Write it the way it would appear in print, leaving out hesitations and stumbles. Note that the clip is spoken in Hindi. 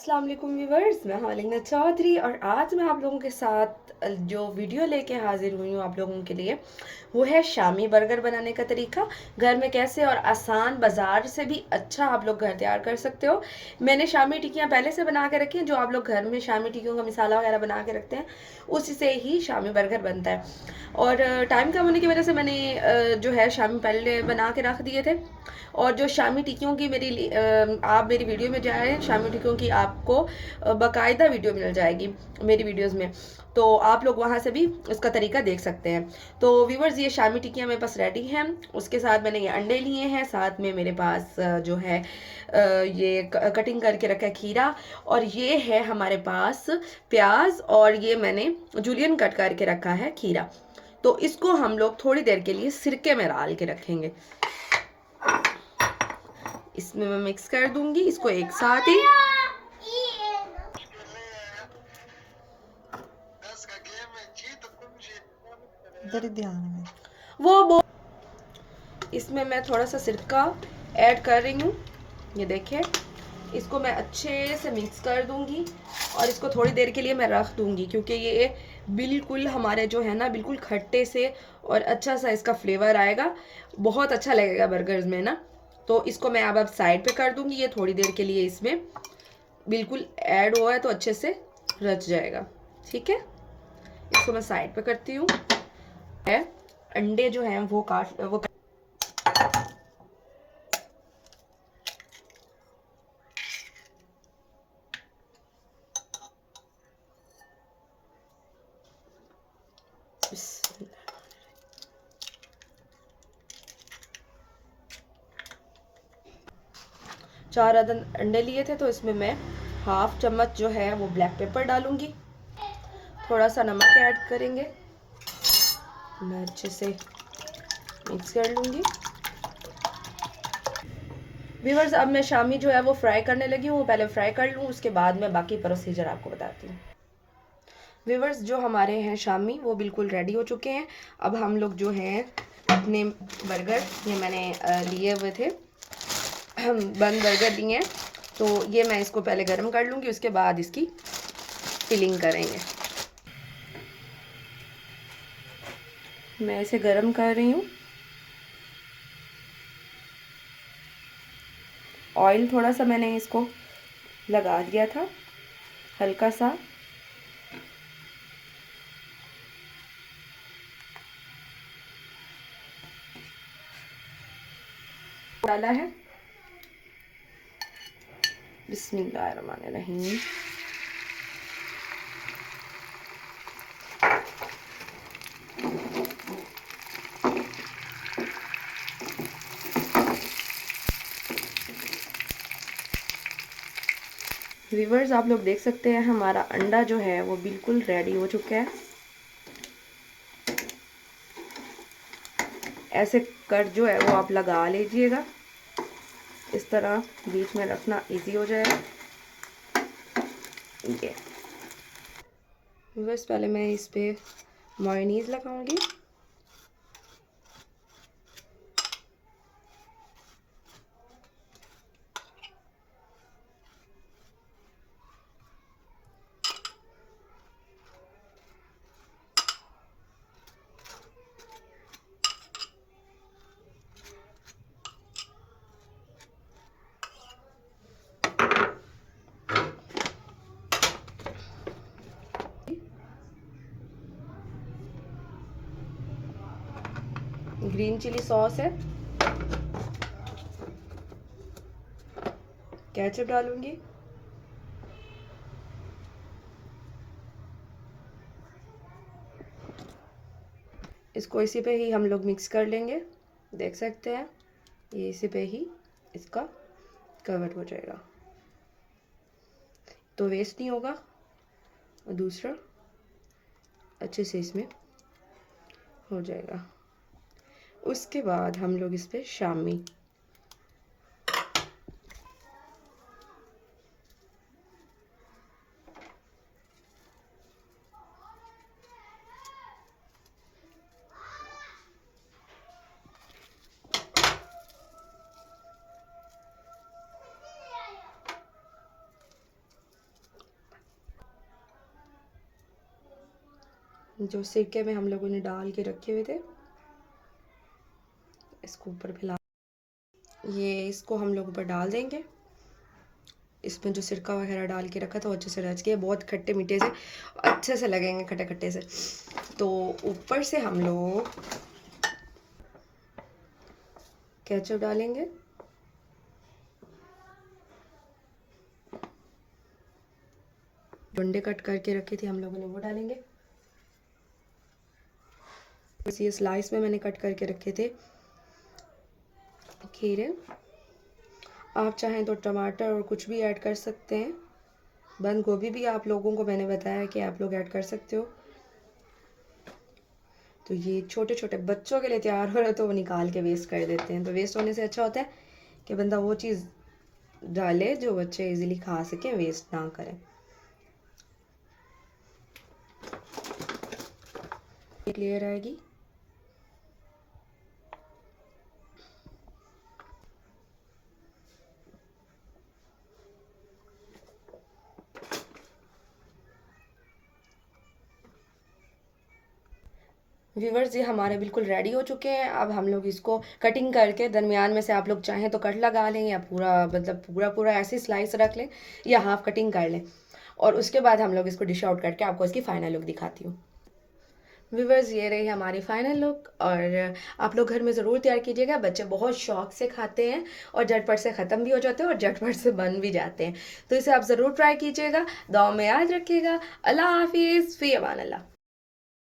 अस्सलाम वालेकुम व्यूवर्स, मैं हूं अलीना चौधरी और आज मैं आप लोगों के साथ जो वीडियो लेके हाजिर हुई हूँ आप लोगों के लिए वो है शामी बर्गर बनाने का तरीका। घर में कैसे और आसान, बाज़ार से भी अच्छा आप लोग घर तैयार कर सकते हो। मैंने शामी टिक्कियाँ पहले से बना के रखी हैं, जो आप लोग घर में शामी टिक्कियों का मसाला वगैरह बना के रखते हैं उसी से ही शामी बर्गर बनता है। और टाइम कम होने की वजह से मैंने जो है शामी पहले बना के रख दिए थे। और जो शामी टिक्कियों की आप मेरी वीडियो में जाए, शामी टिक्कियों की आपको बाकायदा वीडियो मिल जाएगी मेरी वीडियोस में, तो आप लोग वहाँ से भी उसका तरीका देख सकते हैं। तो व्यूवर्स, ये शामी टिक्कियाँ मेरे पास रेडी हैं। उसके साथ मैंने ये अंडे लिए हैं, साथ में मेरे पास जो है ये कटिंग करके रखा है खीरा, और ये है हमारे पास प्याज, और ये मैंने जूलियन कट करके रखा है खीरा। तो इसको हम लोग थोड़ी देर के लिए सिरके में डाल के रखेंगे। इसमें मैं मिक्स कर दूंगी इसको एक साथ ही। इधर ही ध्यान है। वो इसमें मैं थोड़ा सा सिरका ऐड कर रही हूँ। ये देखिए, इसको मैं अच्छे से मिक्स कर दूंगी और इसको थोड़ी देर के लिए मैं रख दूंगी, क्योंकि ये बिल्कुल हमारे जो है ना बिल्कुल खट्टे से और अच्छा सा इसका फ्लेवर आएगा, बहुत अच्छा लगेगा बर्गर्स में ना। तो इसको मैं अब साइड पे कर दूंगी। ये थोड़ी देर के लिए इसमें बिल्कुल ऐड हुआ है तो अच्छे से रच जाएगा। ठीक है, इसको मैं साइड पे करती हूँ। अंडे जो हैं वो 4 अदद अंडे लिए थे, तो इसमें मैं हाफ चम्मच जो है वो ब्लैक पेपर डालूंगी। थोड़ा सा नमक ऐड करेंगे, मैं अच्छे से मिक्स कर लूँगी। व्यूवर्स, अब मैं शामी जो है वो फ्राई करने लगी हूँ। पहले फ्राई कर लूँ, उसके बाद मैं बाकी प्रोसीजर आपको बताती हूँ। व्यूवर्स, जो हमारे हैं शामी वो बिल्कुल रेडी हो चुके हैं। अब हम लोग जो हैं अपने बर्गर, ये मैंने लिए हुए थे, बन बर्गर लिए हैं, तो ये मैं इसको पहले गर्म कर लूँगी, उसके बाद इसकी फिलिंग करेंगे। मैं इसे गर्म कर रही हूँ। ऑयल थोड़ा सा मैंने इसको लगा दिया था, हल्का सा। डाला है। बिस्मिल्लाहिर्रहमानिर्रहीम। व्यूवर्स, आप लोग देख सकते हैं हमारा अंडा जो है वो बिल्कुल रेडी हो चुका है। ऐसे कट जो है वो आप लगा लीजिएगा, इस तरह बीच में रखना इजी हो जाएगा। ये व्यूवर्स, पहले मैं इस पे मेयोनीज लगाऊंगी। ग्रीन चिली सॉस है, केचप डालूंगी, इसको इसी पे ही हम लोग मिक्स कर लेंगे। देख सकते हैं ये इसी पे ही इसका कवर हो जाएगा, तो वेस्ट नहीं होगा और दूसरा अच्छे से इसमें हो जाएगा। उसके बाद हम लोग इस पे शामी जो सिरके में हम लोगों ने डाल के रखे हुए थे, इसको ऊपर फैला, ये इसको हम लोग ऊपर डाल देंगे। इसमें जो सिरका वगैरह डाल के रखा था वो अच्छे से रच के, बहुत खट्टे मीठे से अच्छे से लगेंगे, खट्टे खट्टे से। तो ऊपर से हम लोग केचप डालेंगे, डंडे कट करके रखे थे हम लोगों ने वो डालेंगे। बस ये स्लाइस में मैंने कट करके रखे थे खीरे। आप चाहें तो टमाटर और कुछ भी ऐड कर सकते हैं, बंद गोभी भी आप लोगों को मैंने बताया कि आप लोग ऐड कर सकते हो। तो ये छोटे छोटे बच्चों के लिए तैयार हो रहा है तो वो निकाल के वेस्ट कर देते हैं। तो वेस्ट होने से अच्छा होता है कि बंदा वो चीज़ डाले जो बच्चे इजीली खा सकें, वेस्ट ना करें। एक लेयर आएगी, व्यूवर्स ये हमारे बिल्कुल रेडी हो चुके हैं। अब हम लोग इसको कटिंग करके दरमियान में से आप लोग चाहें तो कट लगा लें, या पूरा मतलब पूरा पूरा ऐसे स्लाइस रख लें, या हाफ कटिंग कर लें। और उसके बाद हम लोग इसको डिश आउट करके आपको इसकी फाइनल लुक दिखाती हूँ। व्यूवर्स ये रही हमारी फाइनल लुक, और आप लोग घर में ज़रूर तैयार कीजिएगा। बच्चे बहुत शौक से खाते हैं और झटपट से ख़त्म भी हो जाते हैं और झटपट से बन भी जाते हैं। तो इसे आप ज़रूर ट्राई कीजिएगा। दुआ में याद रखिएगा। अल्लाह हाफिज़, फ़ी अमान अल्लाह।